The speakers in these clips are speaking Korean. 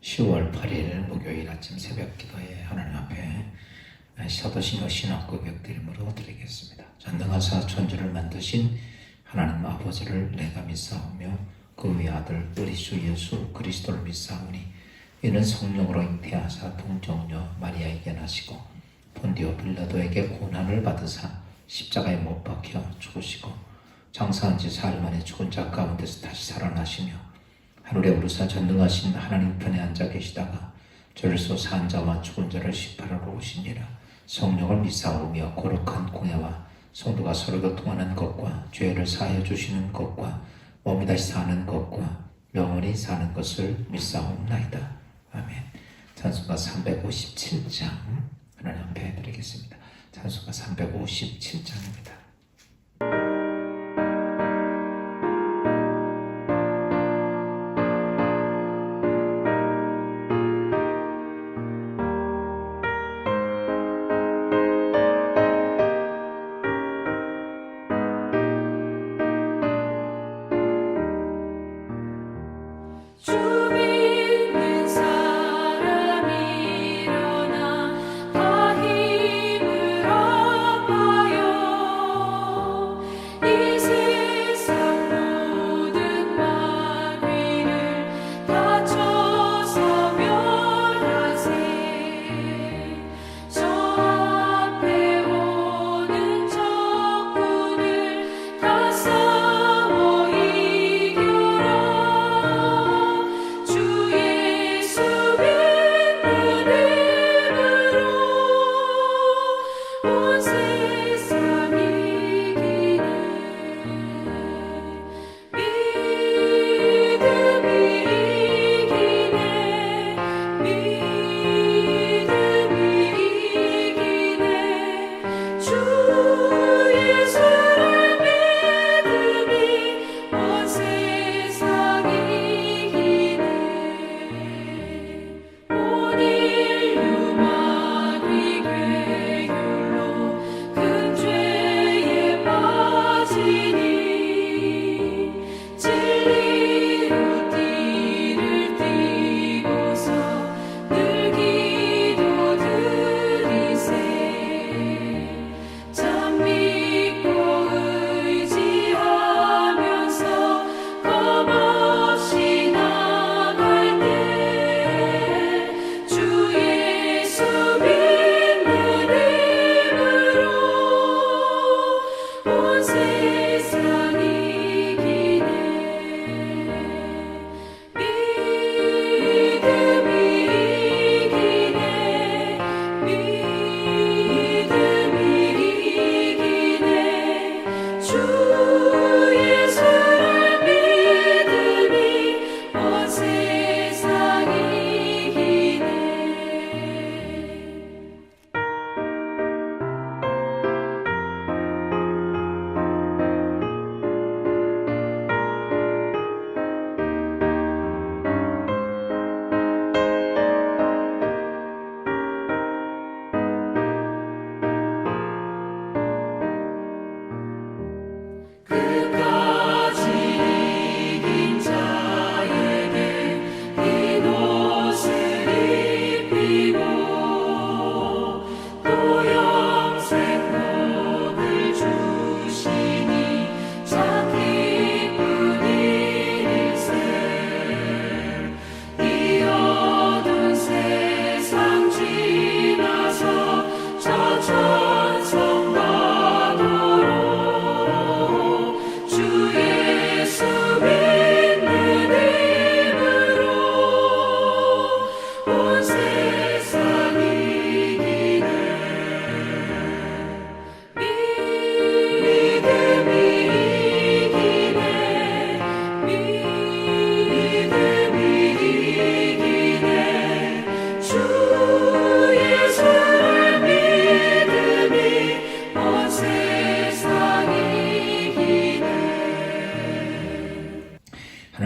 10월 8일 목요일 아침 새벽 기도에 하나님 앞에 사도신경 신앙 고백 드림으로 드리겠습니다. 전능하사 천지를 만드신 하나님 아버지를 내가 믿사오며 그 외아들 우리 주 예수 그리스도를 믿사오니 이는 성령으로 잉태하사 동정녀 마리아에게 나시고 본디오 빌라도에게 고난을 받으사 십자가에 못 박혀 죽으시고 장사한 지 사흘 만에 죽은 자 가운데서 다시 살아나시며 하늘에 오르사 전능하신 하나님 편에 앉아 계시다가 죄를 쏟아 자와 죽은 자를 심판하러 오시니라. 성령을 믿사오며 거룩한 공예와 성도가 서로 교통하는 것과 죄를 사하여 주시는 것과 몸이 다시 사는 것과 영원히 사는 것을 믿사옵나이다. 아멘. 찬송가 357장 하나님 앞에 드리겠습니다. 찬송가 357장입니다.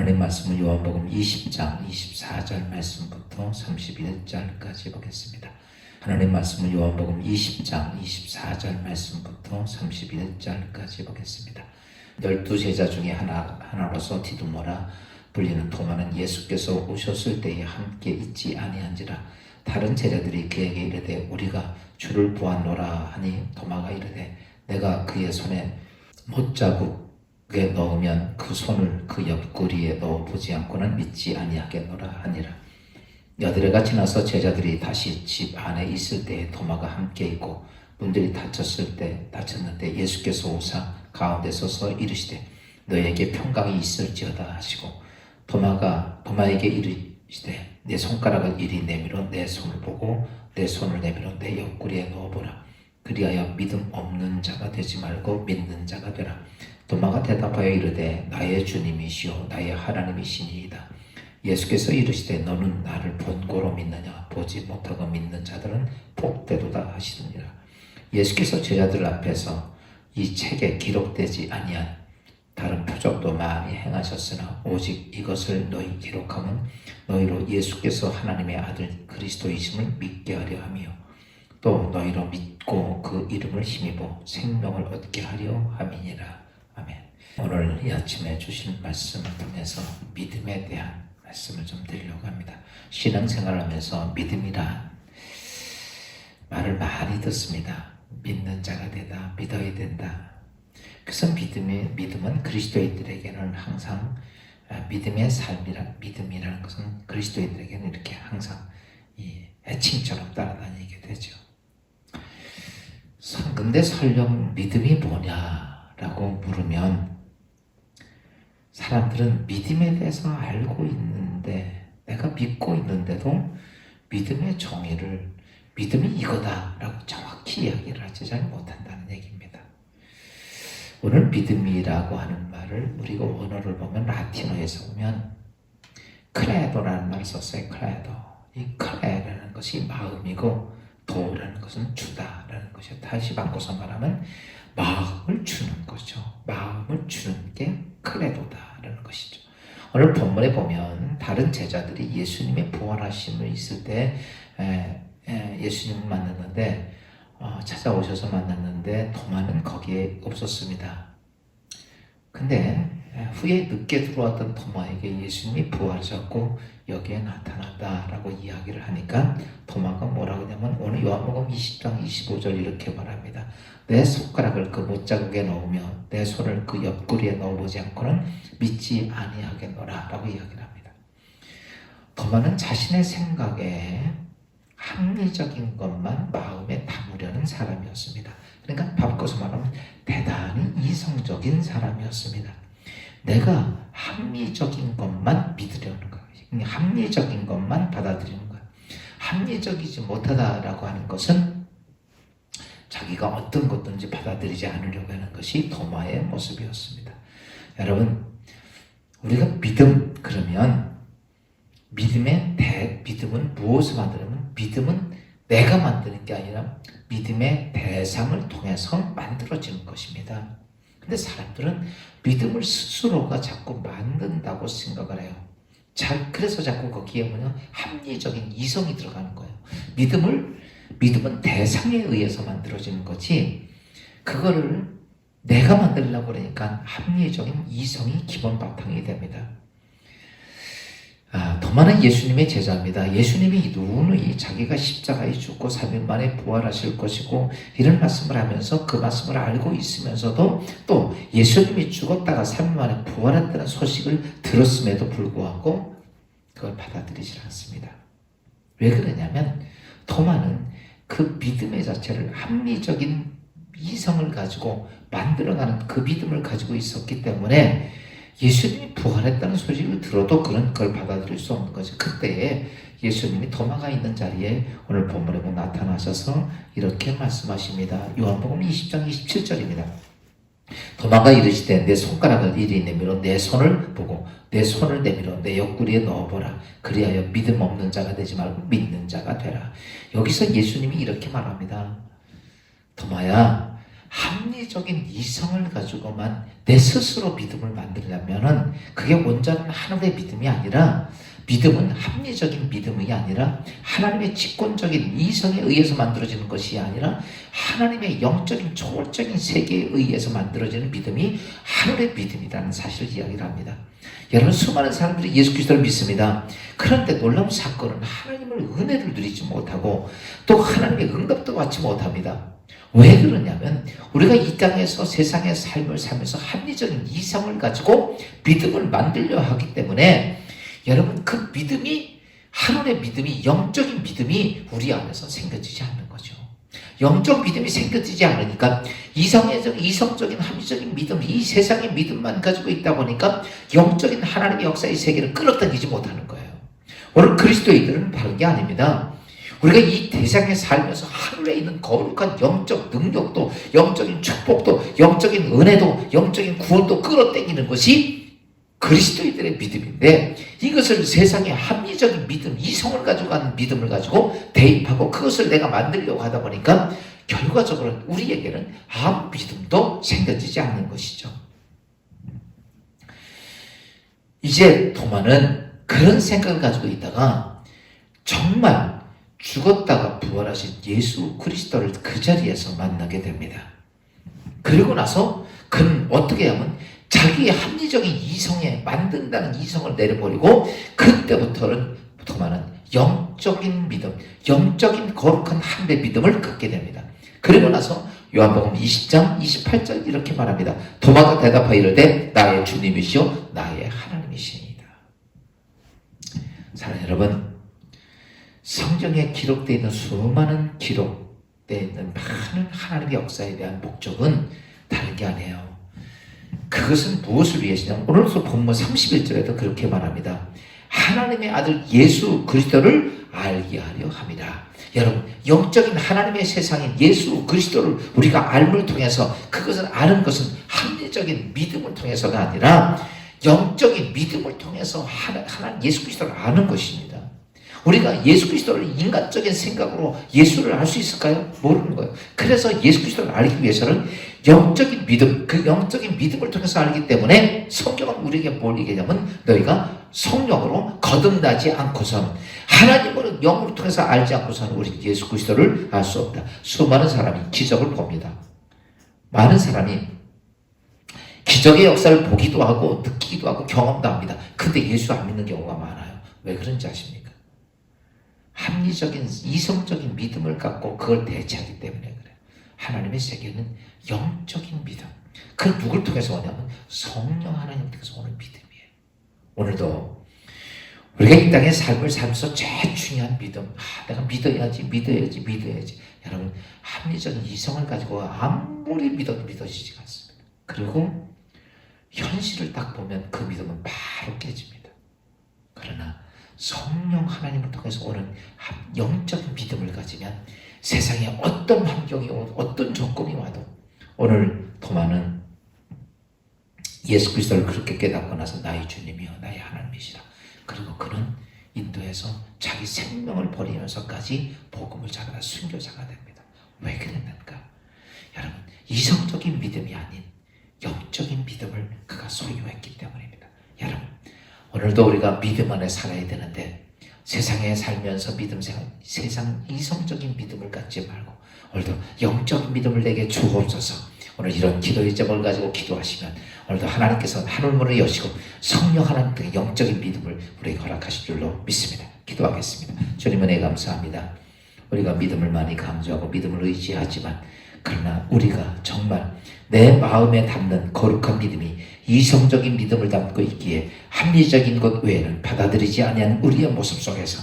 하나님 말씀은 요한복음 20장 24절 말씀부터 31절까지 보겠습니다. 하나님 말씀은 요한복음 20장 24절 말씀부터 31절까지 보겠습니다. 12 제자 중에 하나로서 디두모라 불리는 도마는 예수께서 오셨을 때에 함께 있지 아니한지라. 다른 제자들이 그에게 이르되 우리가 주를 보았노라 하니 도마가 이르되 내가 그의 손에 못자국에 넣으면 그 손을 그 옆구리에 넣어보지 않고는 믿지 아니하겠노라 하니라. 여드레가 지나서 제자들이 다시 집 안에 있을 때에 도마가 함께 있고 문들이 닫혔는데 예수께서 오사 가운데 서서 이르시되 너에게 평강이 있을지어다 하시고 도마에게 이르시되 내 손가락을 이리 내밀어 내 손을 보고 내 손을 내밀어 내 옆구리에 넣어보라. 그리하여 믿음 없는 자가 되지 말고 믿는 자가 되라. 도마가 대답하여 이르되 나의 주님이시오 나의 하나님이시니이다. 예수께서 이르시되 너는 나를 본고로 믿느냐 보지 못하고 믿는 자들은 복되도다 하시느니라. 예수께서 제자들 앞에서 이 책에 기록되지 아니한 다른 표적도 많이 행하셨으나 오직 이것을 너희 기록함은 너희로 예수께서 하나님의 아들 그리스도이심을 믿게 하려 함이요 또 너희로 믿고 그 이름을 힘입어 생명을 얻게 하려 함이니라. 아멘. 오늘 이 아침에 주신 말씀을 통해서 믿음에 대한 말씀을 좀 드리려고 합니다. 신앙생활을 하면서 믿음이란 말을 많이 듣습니다. 믿는 자가 되다, 믿어야 된다. 그래서 믿음은 그리스도인들에게는 항상 믿음의 믿음이라는 것은 그리스도인들에게는 이렇게 항상 이 애칭처럼 따라다니게 되죠. 근데 설령 믿음이 뭐냐라고 물으면 사람들은 믿음에 대해서 알고 있는데 내가 믿고 있는데도 믿음의 정의를 믿음이 이거다라고 정확히 이야기를 하지 잘 못한다는 얘기입니다. 오늘 믿음이라고 하는 말을 우리가 원어를 보면 라틴어에서 보면 크레도라는 말을 썼어요. 크레도. 이 크레라는 것이 마음이고 도라는 것은 주다라는 것이요. 다시 바꿔서 말하면 마음을 주는 거죠. 마음을 주는 게 크레도다라는 것이죠. 오늘 본문에 보면 다른 제자들이 예수님의 부활하심을 있을 때 예수님을 만났는데 찾아오셔서 만났는데 도마는 거기에 없었습니다. 근데 후에 늦게 들어왔던 도마에게 예수님이 부활하셨고 여기에 나타났다라고 이야기를 하니까 도마가 뭐라고 하냐면 오늘 요한복음 20장 25절 이렇게 말합니다. 내 손가락을 그 못자국에 넣으며 내 손을 그 옆구리에 넣어보지 않고는 믿지 아니하겠노라 라고 이야기를 합니다. 도마는 자신의 생각에 합리적인 것만 마음에 담으려는 사람이었습니다. 그러니까 바꿔서 말하면 대단히 이성적인 사람이었습니다. 내가 합리적인 것만 믿으려는 거예요. 합리적인 것만 받아들이는 거예요. 합리적이지 못하다라고 하는 것은 자기가 어떤 것든지 받아들이지 않으려고 하는 것이 도마의 모습이었습니다. 여러분, 우리가 믿음 그러면 믿음은 무엇을 만드냐면 믿음은 내가 만드는 게 아니라 믿음의 대상을 통해서 만들어지는 것입니다. 근데 사람들은 믿음을 스스로가 자꾸 만든다고 생각을 해요. 그래서 자꾸 거기에 합리적인 이성이 들어가는 거예요. 믿음은 대상에 의해서 만들어지는 거지 그거를 내가 만들려고 그러니까 합리적인 이성이 기본 바탕이 됩니다. 도마는 예수님의 제자입니다. 예수님이 누누이 자기가 십자가에 죽고 3일 만에 부활하실 것이고 이런 말씀을 하면서 그 말씀을 알고 있으면서도 또 예수님이 죽었다가 3일 만에 부활했다는 소식을 들었음에도 불구하고 그걸 받아들이지 않습니다. 왜 그러냐면 도마는 그 믿음의 자체를 합리적인 이성을 가지고 만들어가는 그 믿음을 가지고 있었기 때문에 예수님이 부활했다는 소식을 들어도 그런 걸 받아들일 수 없는 거죠. 그때에 예수님이 도마가 있는 자리에 오늘 본문에 나타나셔서 이렇게 말씀하십니다. 요한복음 20장 27절입니다. 도마가 이르시되 내 손가락을 이리 내밀어 내 손을 보고 내 손을 내밀어 내 옆구리에 넣어보라. 그리하여 믿음 없는 자가 되지 말고 믿는 자가 되라. 여기서 예수님이 이렇게 말합니다. 도마야, 합리적인 이성을 가지고만 내 스스로 믿음을 만들려면은 그게 온전한 하늘의 믿음이 아니라 믿음은 합리적인 믿음이 아니라 하나님의 직권적인 이성에 의해서 만들어지는 것이 아니라 하나님의 영적인 초월적인 세계에 의해서 만들어지는 믿음이 하늘의 믿음이라는 사실을 이야기를 합니다. 여러분, 수많은 사람들이 예수 그리스도를 믿습니다. 그런데 놀라운 사건은 하나님을 은혜를 누리지 못하고 또 하나님의 응답도 받지 못합니다. 왜 그러냐면 우리가 이 땅에서 세상의 삶을 살면서 합리적인 이성을 가지고 믿음을 만들려 하기 때문에 여러분, 그 믿음이, 하늘의 믿음이, 영적인 믿음이 우리 안에서 생겨지지 않는 거죠. 영적 믿음이 생겨지지 않으니까 이성적인 합리적인 믿음, 이 세상의 믿음만 가지고 있다 보니까 영적인 하나님의 역사의 세계를 끌어당기지 못하는 거예요. 오늘 그리스도인들은 바른 게 아닙니다. 우리가 이 세상에 살면서 하늘에 있는 거룩한 영적 능력도, 영적인 축복도, 영적인 은혜도, 영적인 구원도 끌어당기는 것이 그리스도인들의 믿음인데, 이것을 세상의 합리적인 믿음, 이성을 가지고 가는 믿음을 가지고 대입하고 그것을 내가 만들려고 하다 보니까 결과적으로 우리에게는 아무 믿음도 생겨지지 않는 것이죠. 이제 도마는 그런 생각을 가지고 있다가 정말 죽었다가 부활하신 예수 그리스도를 그 자리에서 만나게 됩니다. 그리고 나서 그는 어떻게 하면 자기의 합리적인 이성에 만든다는 이성을 내려버리고 그때부터는 도마는 영적인 믿음, 영적인 거룩한 하늘의 믿음을 갖게 됩니다. 그리고 나서 요한복음 20장 28절 이렇게 말합니다. 도마가 대답하여 이르되 나의 주님이시요 나의 하나님이시니이다. 사랑하는 여러분, 성경에 기록되어 있는 수많은 기록되어 있는 많은 하나님의 역사에 대한 목적은 다른 게 아니에요. 그것은 무엇을 위해서냐면 오늘도 본문 31절에도 그렇게 말합니다. 하나님의 아들 예수 그리스도를 알게 하려 함이라. 여러분, 영적인 하나님의 세상인 예수 그리스도를 우리가 알을 통해서, 그것을 아는 것은 합리적인 믿음을 통해서가 아니라 영적인 믿음을 통해서 하나님 예수 그리스도를 아는 것입니다. 우리가 예수 그리스도를 인간적인 생각으로 예수를 알 수 있을까요? 모르는 거예요. 그래서 예수 그리스도를 알기 위해서는 영적인 믿음, 그 영적인 믿음을 통해서 알기 때문에 성경은 우리에게 뭘 얘기하냐면 너희가 성령으로 거듭나지 않고서는, 하나님으로 영으로 통해서 알지 않고서는 우리 예수 그리스도를 알 수 없다. 수많은 사람이 기적을 봅니다. 많은 사람이 기적의 역사를 보기도 하고 느끼기도 하고 경험도 합니다. 근데 예수 안 믿는 경우가 많아요. 왜 그런지 아십니까? 합리적인 이성적인 믿음을 갖고 그걸 대체하기 때문에 그래요. 하나님의 세계는 영적인 믿음. 그 누굴 통해서 오냐면 성령 하나님 통해서 오는 믿음이에요. 오늘도 우리가 이 땅의 삶을 살면서 제일 중요한 믿음, 내가 믿어야지. 여러분, 합리적인 이성을 가지고 아무리 믿어도 믿어지지가 않습니다. 그리고 현실을 딱 보면 그 믿음은 바로 깨집니다. 그러나 성령 하나님을 통해서 오는 영적인 믿음을 가지면 세상에 어떤 환경이 오고 어떤 조건이 와도, 오늘 도마는 예수 그리스도를 그렇게 깨닫고 나서 나의 주님이여 나의 하나님이시라. 그리고 그는 인도에서 자기 생명을 버리면서까지 복음을 전하다 순교자가 됩니다. 왜 그랬는가? 여러분, 이성적인 믿음이 아닌 영적인 믿음을 그가 소유했기 때문입니다. 여러분, 오늘도 우리가 믿음 안에 살아야 되는데 세상에 살면서 믿음 생활, 세상 이성적인 믿음을 갖지 말고 오늘도 영적인 믿음을 내게 주옵소서. 오늘 이런 기도의 제목을 가지고 기도하시면 오늘도 하나님께서 하늘문을 여시고 성령 하나님 등의 영적인 믿음을 우리에게 허락하실 줄로 믿습니다. 기도하겠습니다. 주님 은혜 감사합니다. 우리가 믿음을 많이 강조하고 믿음을 의지하지만 그러나 우리가 정말 내 마음에 담는 거룩한 믿음이 이성적인 믿음을 담고 있기에 합리적인 것 외에는 받아들이지 아니하는 우리의 모습 속에서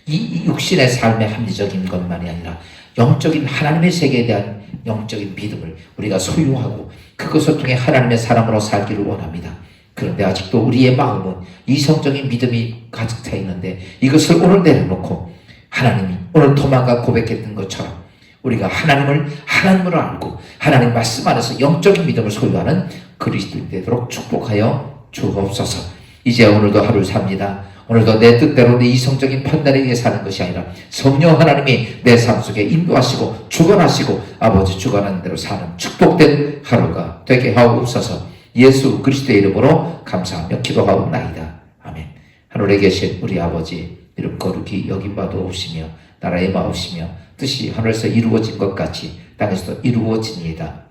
이 육신의 삶의 합리적인 것만이 아니라 영적인 하나님의 세계에 대한 영적인 믿음을 우리가 소유하고 그것을 통해 하나님의 사람으로 살기를 원합니다. 그런데 아직도 우리의 마음은 이성적인 믿음이 가득 차 있는데 이것을 오늘 내려놓고 하나님이 오늘 도마가 고백했던 것처럼 우리가 하나님으로 알고 하나님 말씀 안에서 영적인 믿음을 소유하는 그리스도인 되도록 축복하여 주옵소서. 이제 오늘도 하루를 삽니다. 오늘도 내 뜻대로 내 이성적인 판단에 의해 사는 것이 아니라 성령 하나님이 내 삶 속에 인도하시고 주관하시고 아버지 주관하는 대로 사는 축복된 하루가 되게 하옵소서. 예수 그리스도의 이름으로 감사하며 기도하옵나이다. 아멘. 하늘에 계신 우리 아버지, 이름 거룩히 여김 받아 오시며 나라의 마옵시며 뜻이 하늘에서 이루어진 것 같이 땅에서도 이루어지니이다.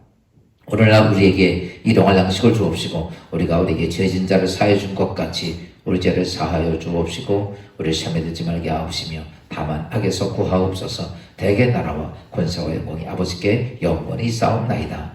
오늘날 우리에게 일용할 양식을 주옵시고 우리가 우리에게 죄진 자를 사하여 준 것 같이 우리 죄를 사하여 주옵시고 우리를 시험에 들지 말게 하옵시며 다만 악에서 구하옵소서. 대개 나라와 권세와 영광이 아버지께 영원히 싸움나이다.